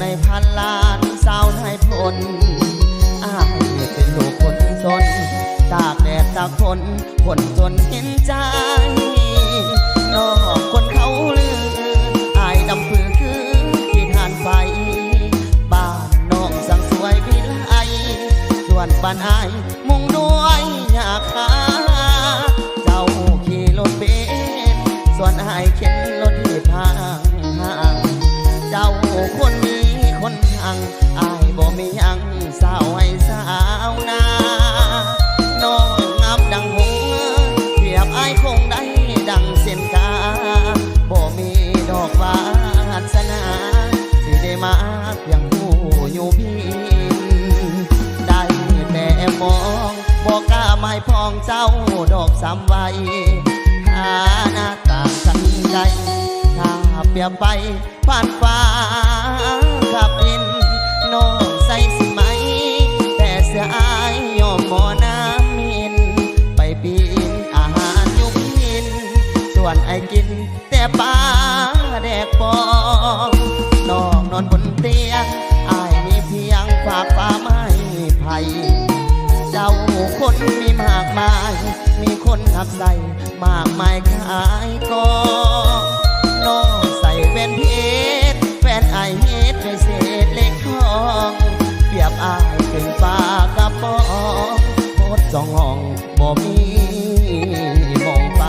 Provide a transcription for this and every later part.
ในพันล้านสาวนายพลอ้ายเป็นลูกคนจนตากแดดตากฝนคนจนเห็นใจนอกคนเขาลืออายดำปือคือที่ทานไฟบ้านน้องสังสวยวิไลส่วนบ้านอายมุ่งด้วยอยากหาเจ้าขี่รถเบนซ์ส่วนอายเข็นรถที่พางห่างเจ้าคนมีคนห่างอายบ่มียังสาวให้สาวนาน้องงามดังหงเปรียบอายคงได้ดังเส้นกาบ่มีดอกวาสนาสิได้มาเพียงผู้อยู่พินได้แต่มองบอกกล้าไม่พองเจ้าดอกสามใบหาหน้าต่างกันใดถ้าเปรียบไปผ่านฟ้ากับดินน้องใส่สิไหมแต่เสียอายยอมหมอน้ำมินไปปีนอาหารยุพินส่วนไอ้กินแต่ปลาแดกปองน้องนอนบนเตียงอายมีเพียงฝากฟ้าไม้ไผ่เจ้าคนมีมากมายมีคนหักใส่มากมายขายกองน้องใส่แว่นเพชรแฟนอายเฮ็ดด้วยเศษเล็กทองเปรียบอายเป็นปลากระป๋องโคตรจองห้องบ่มีมองไป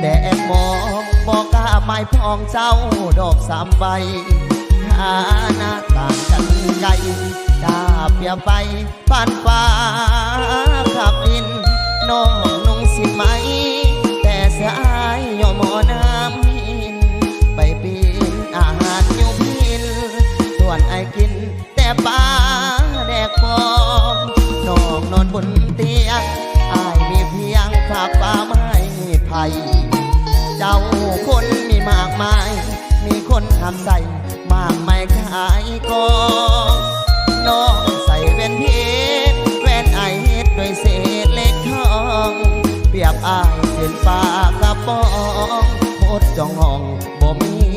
แต่มองบอกกล้าไม่พองเจ้าดอกสามใบหาหน้าต่างกันไกลถ้าเปรียบไปผ่านฟ้าขับดินน้องนุ่งสิไหมแต่เสียอายยอมหมอน้ำมินไปปีนอาหารยุพินส่วนไอ้กินแต่ปลาแดกฟองน้องนอนบนเตียงอายมีเพียงฝากฟ้าไม้ไผ่เจ้าคนมีมากมายมีคนทำใส่มากมายขายกองน้องใส่แว่นเพชรแว่นอายเฮ็ดด้วยเศษเล็กทองเปรียบอายเป็นปลากระป๋องโคตรจองห้องบ่มี